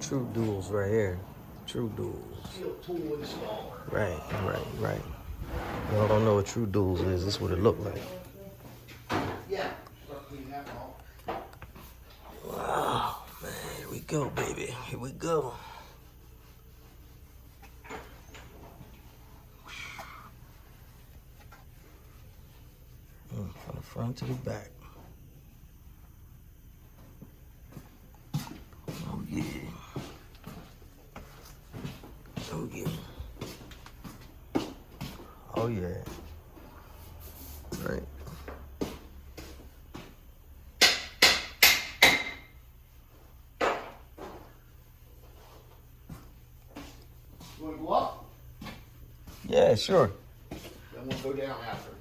True duels right here. True duels. Steel tool installer. Right. Y'all don't know what true duels is. This is what it looked like. Yeah. Start cleaning that off. Wow, man. Here we go, baby. Here we go. From the front to the back. Oh, yeah. Oh, yeah. Oh, yeah. Right. You want to go up? Yeah, sure. Then we'll go down after.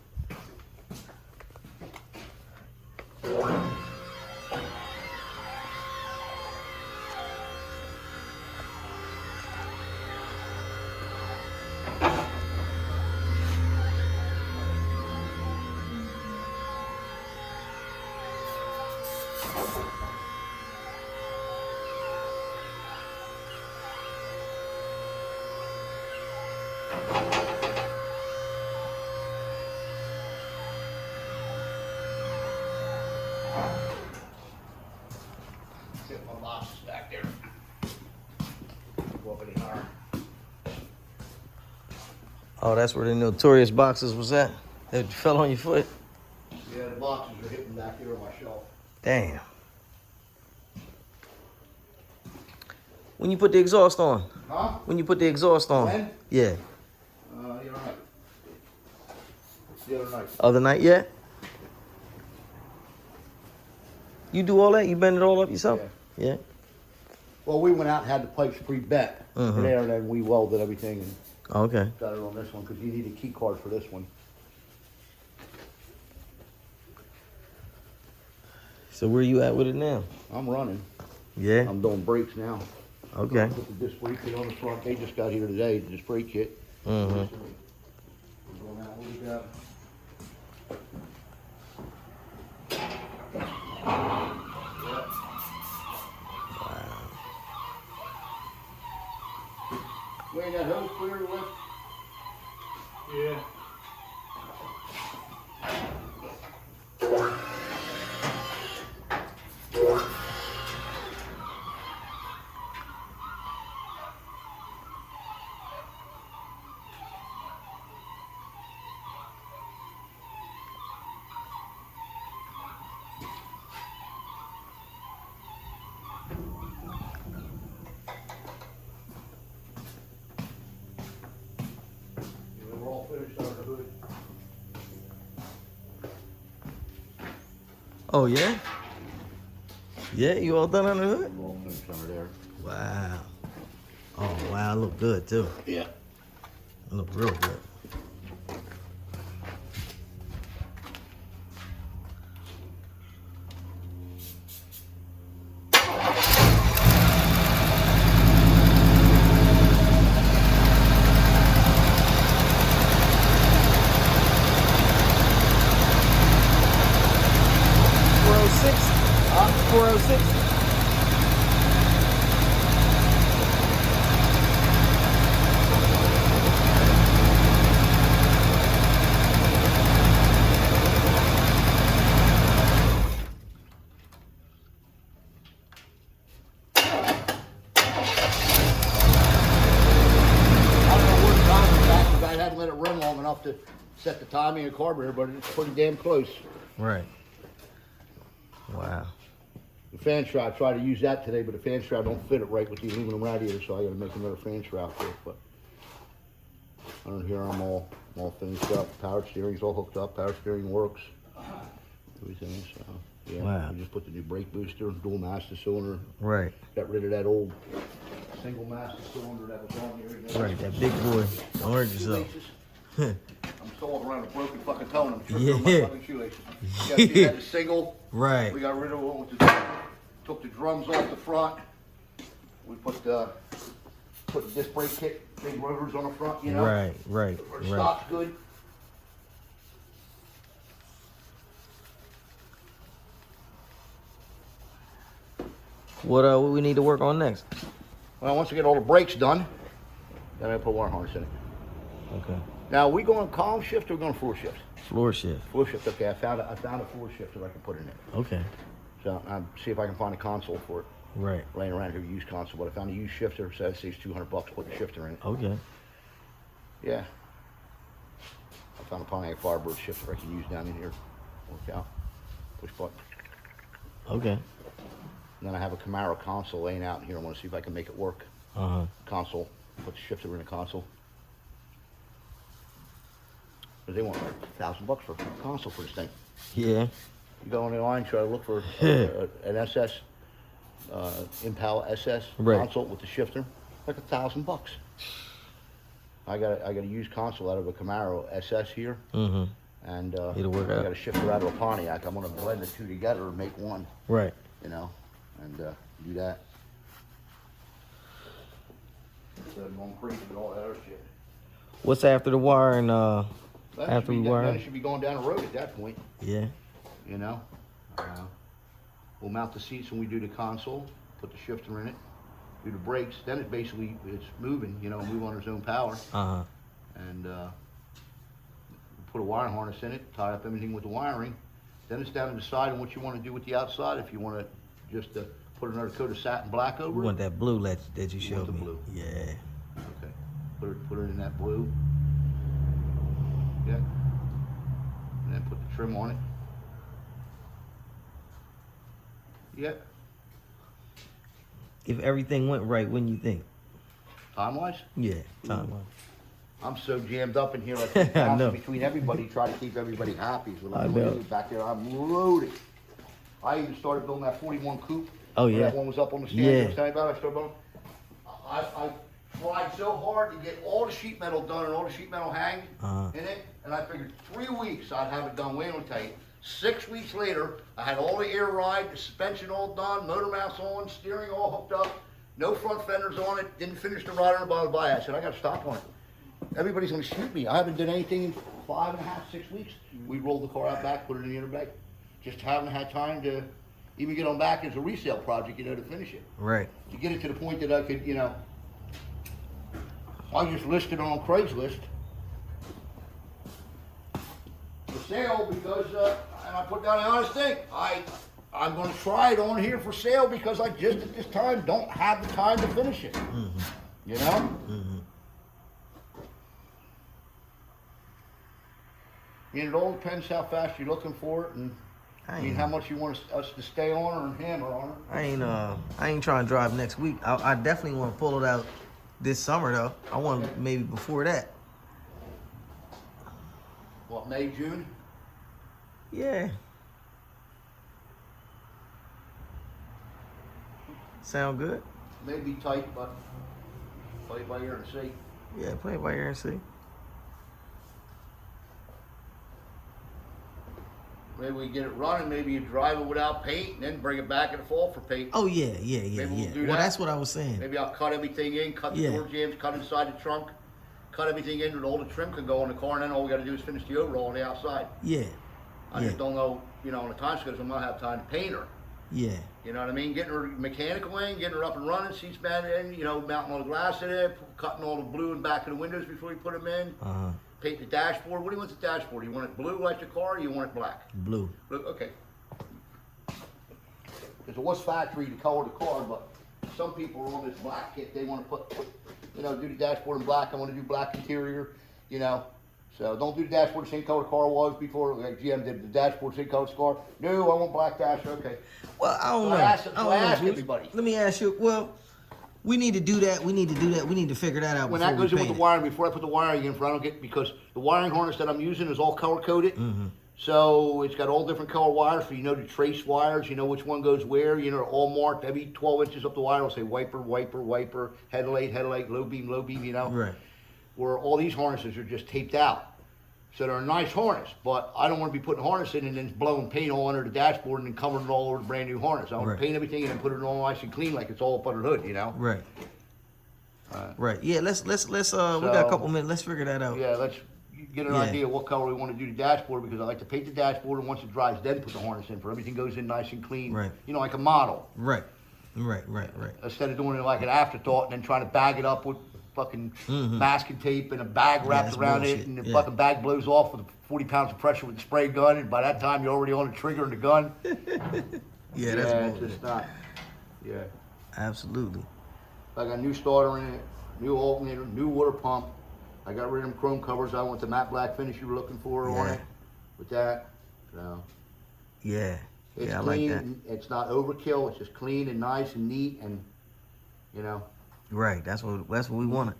Sit my boxes back there. Go up any higher. Oh, that's where the notorious boxes was at? That fell on your foot? Yeah, the boxes are hitting back here on my shelf. Damn. When you put the exhaust on? Huh? When you put the exhaust on? When? Yeah. The other night. The other night. Other night yet? You do all that? You bend it all up yourself? Yeah. Well, we went out and had the pipes pre-bent there, and then we welded everything and Okay. got it on this one because you need a key card for this one. So where you at with it now? I'm running. Yeah? I'm doing brakes now. Okay. Put the disc brake kit on the front. They just got here today, the disc brake kit. Mm-hmm. We're going out. What do we got? You ain't that hose clear to lift? Yeah. We're all finished on the hood. Oh, yeah? Yeah, you all done on the hood? We're all finished under there. Wow. Oh, wow, it look good, too. Yeah. It look real good. Huh? 406? I hadn't let it run long enough to set the timing and carburetor, but it's pretty damn close. Right. Wow. The fan shroud, I tried to use that today, but the fan shroud don't fit it right with the aluminum radiator, so I gotta make another fan shroud for it. But I don't hear I'm all finished up. Power steering's all hooked up. Power steering works. Everything. So yeah, Wow. we just put the new brake booster, dual master cylinder. Right. Got rid of that old single master cylinder that was on here. Right, that big boy. Don't hurt yourself. I'm still walking around with a broken fucking toe and I'm tripping Yeah. on my fucking shoelaces. You gotta see that is single. Right. We got rid of it with the, took the drums off the front. We put the disc brake kit, big rotors on the front, you know. Right. The stock's good. What we need to work on next? Well, once I get all the brakes done, then I put a wire harness in it. Okay. Now, we going column shift or we going floor shift? Floor shift. Floor shift. Okay, I found a floor shift that I can put in it. Okay. So I'll see if I can find a console for it. Right. Laying around here, used console, but I found a used shifter. So it saves $200 putting the shifter in it. Okay. Yeah. I found a Pontiac Firebird shifter I can use down in here. Work out. Push button. Okay. And then I have a Camaro console laying out in here. I want to see if I can make it work. Console. Put the shifter in the console. But they want like $1,000 for a console for this thing. Yeah. You go online, try to look for an SS, Impala SS Right. console with the shifter, like $1,000. I got a used console out of a Camaro SS here, and It'll work I out. got a shifter out of a Pontiac. I'm gonna blend the two together and make one, Right. you know, and do that. Instead of going crazy with all that other shit. What's after the wire and Then after we then wire? it should be going down the road at that point. Yeah. You know, we'll mount the seats when we do the console, put the shifter in it, do the brakes. Then it's moving, you know, move on its own power, and put a wire harness in it, tie up everything with the wiring. Then it's down to deciding what you want to do with the outside. If you want to just put another coat of satin black over We it. want that blue that you You showed want the me. blue. Yeah. Okay, put it in that blue. Yeah, and then put the trim on it. Yeah. If everything went right, when you think? Time-wise? Yeah. Time. I'm so jammed up in here, like I bouncing know. between everybody, try to keep everybody happy. So I I'm know. back there, I'm loaded. I even started building that 41 coupe. Oh, When yeah. That one was up on the stand. Yeah. I was telling you about. I started building. I tried so hard to get all the sheet metal done and all the sheet metal hang in it, and I figured 3 weeks I'd have it done. Wait, I'll tell you. 6 weeks later, I had all the air ride, the suspension all done, motor mounts on, steering all hooked up, no front fenders on it, didn't finish the rider on the bottom of the bias. I said, I gotta stop on it. Everybody's gonna shoot me. I haven't done anything in 5.5, 6 weeks. We rolled the car out back, put it in the interbag. Just haven't had time to even get on back as a resale project, you know, to finish it. Right. To get it to the point that I could, you know, I just listed on Craigslist for sale because, and I put down the honest thing, I'm gonna try it on here for sale because I just at this time don't have the time to finish it. You know? And it all depends how fast you're looking for it and I mean how much you want us to stay on her and hammer on her. I ain't trying to drive next week. I definitely want to pull it out this summer though. I want maybe before that. What, May, June? Yeah. Sound good? Maybe tight, but play it by ear and see. Yeah, play it by ear and see. Maybe we get it running, maybe you drive it without paint and then bring it back in the fall for paint. Oh yeah. Maybe we'll do Well, that. that's what I was saying. Maybe I'll cut everything in, cut the Yeah. door jambs, cut inside the trunk, cut everything in and all the trim can go in the car and then all we gotta do is finish the overall on the outside. Yeah. I just don't know, you know, on the time schedule, I'm gonna have time to paint her. Yeah. You know what I mean? Getting her mechanical in, getting her up and running, seats mounted in, you know, mounting all the glass in it, cutting all the blue in back of the windows before you put them in. Paint the dashboard. What do you want the dashboard? You want it blue like the car or you want it black? Blue. Blue, okay. Because it was factory to color the car, but some people are on this black kit. They want to put, you know, do the dashboard in black. I want to do black interior, you know. So don't do the dashboard the same color the car was before, like GM did the dashboard same color the car. No, I want black dash. Okay. Well, I don't So know. I asked Juice. everybody. Let me ask you. Well, we need to do that. We need to figure that out When before that goes we in with paint the wiring, before I put the wiring in, for I don't get, because the wiring harness that I'm using is all color coded. So it's got all different color wires, so you know the trace wires, you know which one goes where, you know, all marked. Every 12 inches up the wire will say wiper, wiper, wiper, headlight, low beam, you know. Right. Where all these harnesses are just taped out. So they're a nice harness, but I don't want to be putting harness in and then blowing paint all under the dashboard and then covering it all over the brand new harness. I want Right. to paint everything and then put it all nice and clean like it's all up under the hood, you know. Right. Right. Yeah. Let's. We got a couple minutes. Let's figure that out. Yeah, let's get an Yeah. idea of what color we want to do the dashboard, because I like to paint the dashboard and once it dries, then put the harness in, for everything goes in nice and clean. Right. You know, like a model. Right. Right. Instead of doing it like an afterthought and then trying to bag it up with fucking masking tape and a bag wrapped that's around bullshit. it, and the Yeah. fucking bag blows off with 40 pounds of pressure with the spray gun, and by that time you're already on the trigger and the gun. Yeah, that's it's bullshit. just not. Yeah. Absolutely. I got a new starter in it, new alternator, new water pump. I got rid of them chrome covers. I want the matte black finish you were looking for on Yeah. it with that. So Yeah. it's Yeah, I like clean. that. And it's not overkill. It's just clean and nice and neat, and you know, Right. That's what we wanted.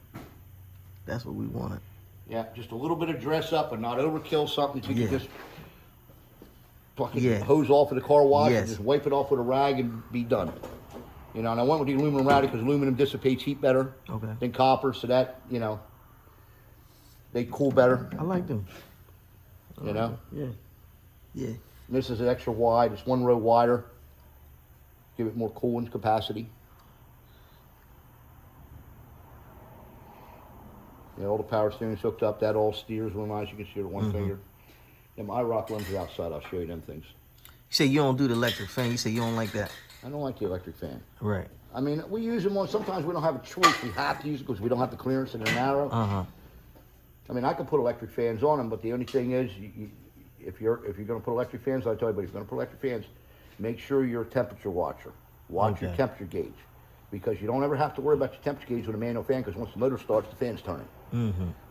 That's what we wanted. yeah, just a little bit of dress up, but not overkill. Something that you Yeah. can just fucking Yeah. hose off of the car wash Yes. and just wipe it off with a rag and be done. You know, and I went with the aluminum rowdy because aluminum dissipates heat better Okay. than copper, so that, you know, they cool better, I like them. you know. Yeah. Yeah. And this is an extra wide, it's 1 row wider. Give it more cooling capacity. Yeah, all the power steering's hooked up, that all steers real nice, you can see it with one finger. And my rock limbs are outside, I'll show you them things. You say you don't do the electric fan. You say you don't like that. I don't like the electric fan. Right. I mean, we use them on, sometimes we don't have a choice, we have to use it because we don't have the clearance and they're narrow. I mean, I could put electric fans on them, but the only thing is, if you're going to put electric fans, I tell you, but if you're going to put electric fans, make sure you're a temperature watcher. Watch your Okay. temperature gauge, because you don't ever have to worry about your temperature gauge with a manual fan, because once the motor starts, the fan's turning.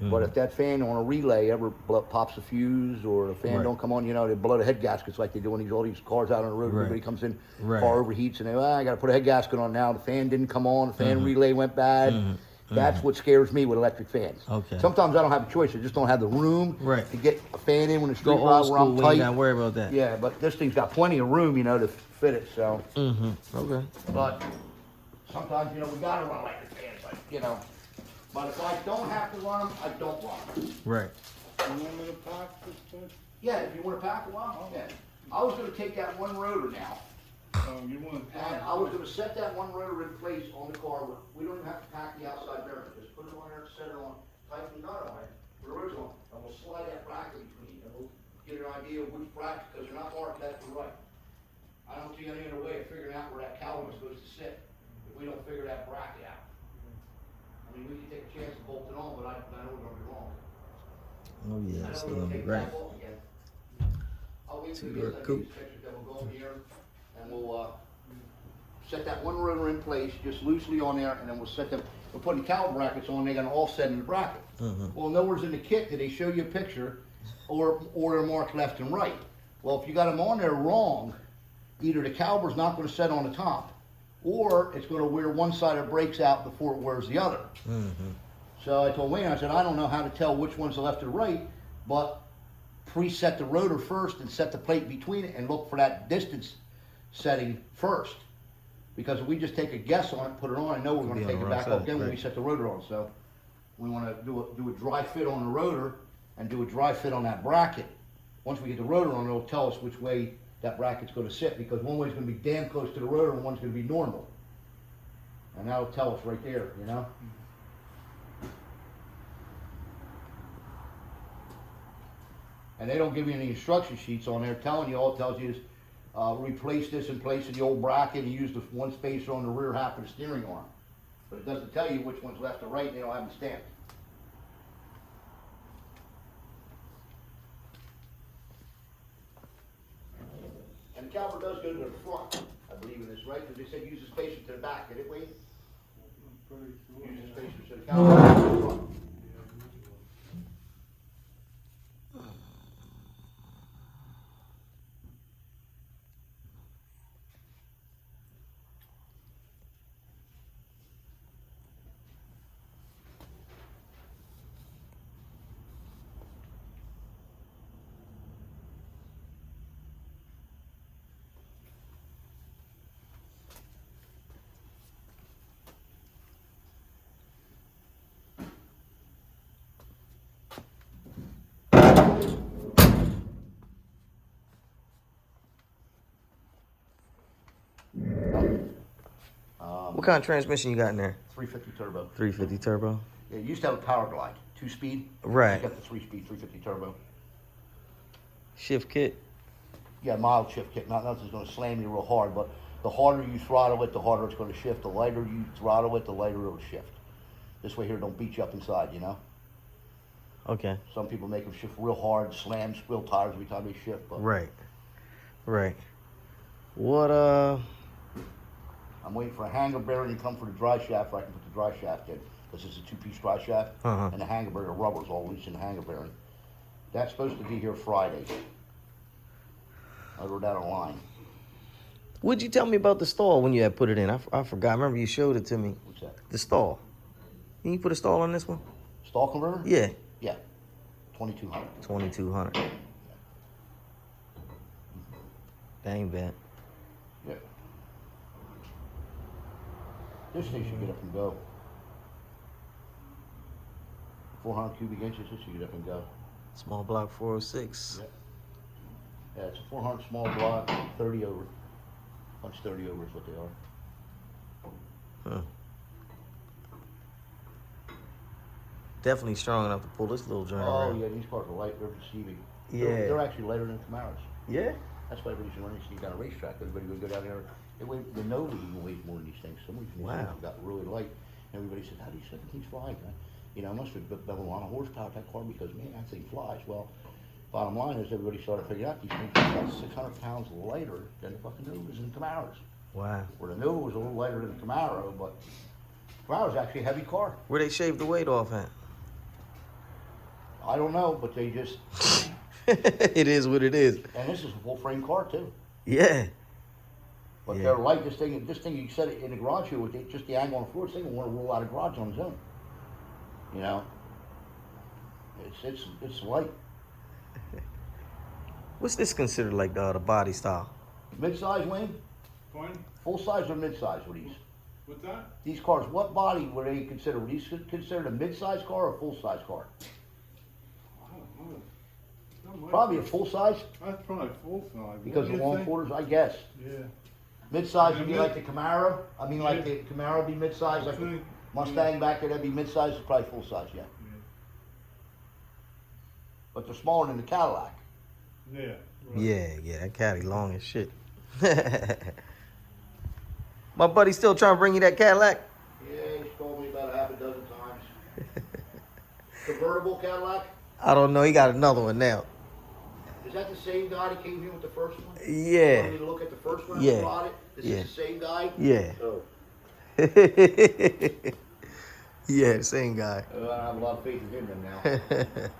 But if that fan on a relay ever pops a fuse, or the fan Right. don't come on, you know, they blow the head gaskets like they do on all these cars out on the road. Right. Everybody comes in, Right. car overheats, and they, I got to put a head gasket on now. The fan didn't come on. The fan relay went bad. That's what scares me with electric fans. Okay. Sometimes I don't have a choice. I just don't have the room Right. to get a fan in when the Go street old ride where school. I'm We ain't tight. gotta worry about that. Yeah, but this thing's got plenty of room, you know, to fit it. So, Okay. but sometimes, you know, we gotta run electric fans, like, you know. But if I don't have to run them, I don't run them. Right. You want me to pack this thing? Yeah, if you want to pack a while, yeah. I was gonna take that one rotor now, You want to and pack? I was gonna set that one rotor in place on the car. We don't even have to pack the outside bearing. Just put it on there, set it on, tighten the nut on it, put the rotor on, and we'll slide that bracket between, and we'll get an idea of which bracket, because they're not marked left or right. I don't see any other way of figuring out where that cowling is supposed to sit if we don't figure that bracket out. I mean, we can take a chance and bolt it on, but I know we're gonna be wrong. Oh yeah, I it's know we're gonna gonna be take right. that off again. I'll wait till we Super get that cool. these pictures, then we'll go in here and we'll, set that one rotor in place, just loosely on there, and then we'll set them, we're putting cowling brackets on, they got an offset in the bracket. Well, nowhere's in the kit did they show you a picture, or they're marked left and right. Well, if you got them on there wrong, either the caliber's not gonna set on the top, or it's gonna wear one side of the brakes out before it wears the other. So I told Wayne, I said, I don't know how to tell which one's the left or right, but preset the rotor first and set the plate between it and look for that distance setting first. Because if we just take a guess on it, put it on, I know we're Be gonna on take the it wrong back side, off again when right. we set the rotor on. So we wanna do a dry fit on the rotor and do a dry fit on that bracket. Once we get the rotor on, it'll tell us which way that bracket's gonna sit, because one way's gonna be damn close to the rotor and one's gonna be normal. And that'll tell us right there, you know? And they don't give you any instruction sheets on there telling you, all it tells you is, replace this in place of the old bracket and use the one spacer on the rear half of the steering arm. But it doesn't tell you which one's left or right, and they don't have them stamped. And the caliper does go to the front, I believe in this, right? Because they said use the spacer to the back, did it, Wade? Pretty sure. Use the spacer to the caliper to the front. What kind of transmission you got in there? 350 turbo. 350 turbo. Yeah, it used to have a power glide, 2-speed. Right. You got the 3-speed, 350 turbo. Shift kit. Yeah, mild shift kick, not nothing's gonna slam you real hard, but The harder you throttle it, the harder it's going to shift. The lighter you throttle it, the lighter it'll shift. This way here don't beat you up inside, you know? Okay. Some people make them shift real hard, slam, squill tires every time they shift. But Right. Right. What, I'm waiting for a hanger bearing to come for the dry shaft so I can put the dry shaft in. This is a two-piece dry shaft, and the hanger bearing, the rubber's all loose in the hanger bearing. That's supposed to be here Friday. I wrote that online. what'd you tell me about the stall when you had put it in? I forgot. I remember you showed it to me. What's that? The stall. Can you put a stall on this one? Stall converter? Yeah. Yeah. 2200. 2200. That ain't bad. Yeah. This thing should get up and go. 400 cubic inches, this should get up and go. Small block 406. Yeah. Yeah, it's a 400 small block, 30 over. Punch 30 over is what they are. Huh. Definitely strong enough to pull this little joint Oh around. yeah, these cars are light, they're deceiving. Yeah. They're actually lighter than Camaros. Yeah? That's why everybody's running these down a racetrack. Everybody would go down there. The Nova even weighs more than these things. Some of these Wow. things got really light. Everybody said, how do you 17s fly? You know, I must have been a lot of horsepower at that car because, man, that thing flies. Well, bottom line is everybody started figuring out these things are about 600 pounds lighter than the fucking Novas and Camaros. Wow. Where the Nova was a little lighter than the Camaro, but Camaro's actually a heavy car. Where they shave the weight off at? I don't know, but they just, It is what it is. and this is a full frame car too. Yeah. But Yeah. they're light. This thing you set it in the garage here with just the angle on the floor. This thing will want to roll out of the garage on its own. You know, it's light. What's this considered like the body style? Mid-size, Wayne? Fine. Full size or mid-size with these? What's that? These cars, what body were they considered? Were these considered a mid-size car or a full-size car? I don't know. That might Probably a be- full-size That's probably full size. because What of do you long think? quarters, I guess. Yeah. Mid-size would be Yeah, like the Camaro. I mean, like Yeah. the Camaro would be mid-size, like the think- Mustang back there, that'd be mid-size. It's probably full-size, yeah. But they're smaller than the Cadillac. Yeah. Right. Yeah, that caddy long as shit. My buddy still trying to bring you that Cadillac? Yeah, he's told me about half a dozen times. Convertible Cadillac? I don't know. He got another one now. Is that the same guy that came here with the first one? Yeah. Want me to look at the first one Yeah. and bought it? This Yeah. is the same guy? Yeah. Oh, Yeah, same guy. I have a lot of faith in him then now.